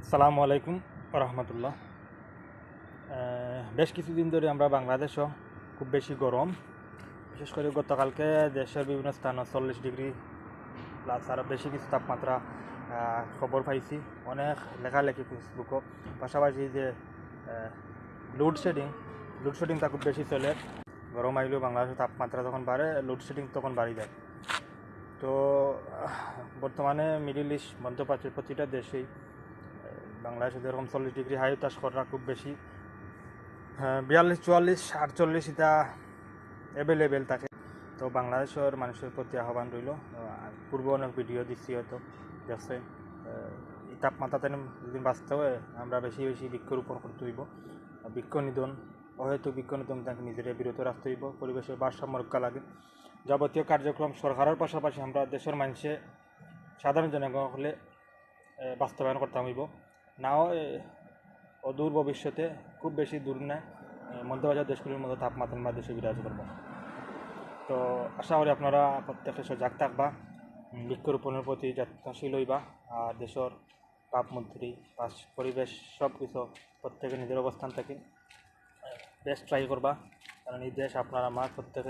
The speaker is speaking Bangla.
আসসালামু আলাইকুম রহমতুল্লাহ। বেশ কিছুদিন ধরে আমরা বাংলাদেশও খুব বেশি গরম, বিশেষ করে গতকালকে দেশের বিভিন্ন স্থানে 40 ডিগ্রি প্লাস আরও বেশি কিছু তাপমাত্রা খবর পাইছি। অনেক লেখালেখি ফেসবুকও, পাশাপাশি যে লোডশেডিংটা খুব বেশি চলে। গরম আইলেও বাংলাদেশের তাপমাত্রা যখন বাড়ে, লোডশেডিং তখন বাড়ি যায়। তো বর্তমানে মিডল ইস্ট মধ্যপ্রাচ্যের প্রতিটা দেশেই বাংলাদেশে যেরকম 40 ডিগ্রি হাই তাস করা খুব বেশি, 42, 44, 48 এটা অ্যাভেলেবেল থাকে। তো বাংলাদেশের মানুষের প্রতি আহ্বান রইল, পূর্ব অনেক ভিডিও দিচ্ছি, হয়তো দেখছে এই তাপমাত্রাতে যদি বাঁচতে হয় আমরা বেশি বেশি বৃক্ষরোপণ করতে হইব। বৃক্ষনিধন, অহেতুক বৃক্ষনিধন তাকে নিজের বিরত রাখতে হইব। পরিবেশের ভারসাম্য রক্ষা লাগে। যাবতীয় কার্যক্রম সরকারের পাশাপাশি আমরা দেশের মানুষে সাধারণ জনগণ হলে বাস্তবায়ন করতে হইব। নাও অদূর ভবিষ্যতে, খুব বেশি দূর না, মধ্যবাজার দেশগুলির মতো তাপমাত্রা দেশে বিরাজ করব। তো আশা করি আপনারা প্রত্যেকে সজাগ থাকবা, বৃক্ষরোপণের প্রতি যত্নশীল হইবা, আর দেশের ভাবমূর্তি পরিবেশ সব কিছু প্রত্যেকে নিজের অবস্থান থেকে বেশ ট্রাই করবা, কারণ এই দেশ আপনার আমার প্রত্যেকে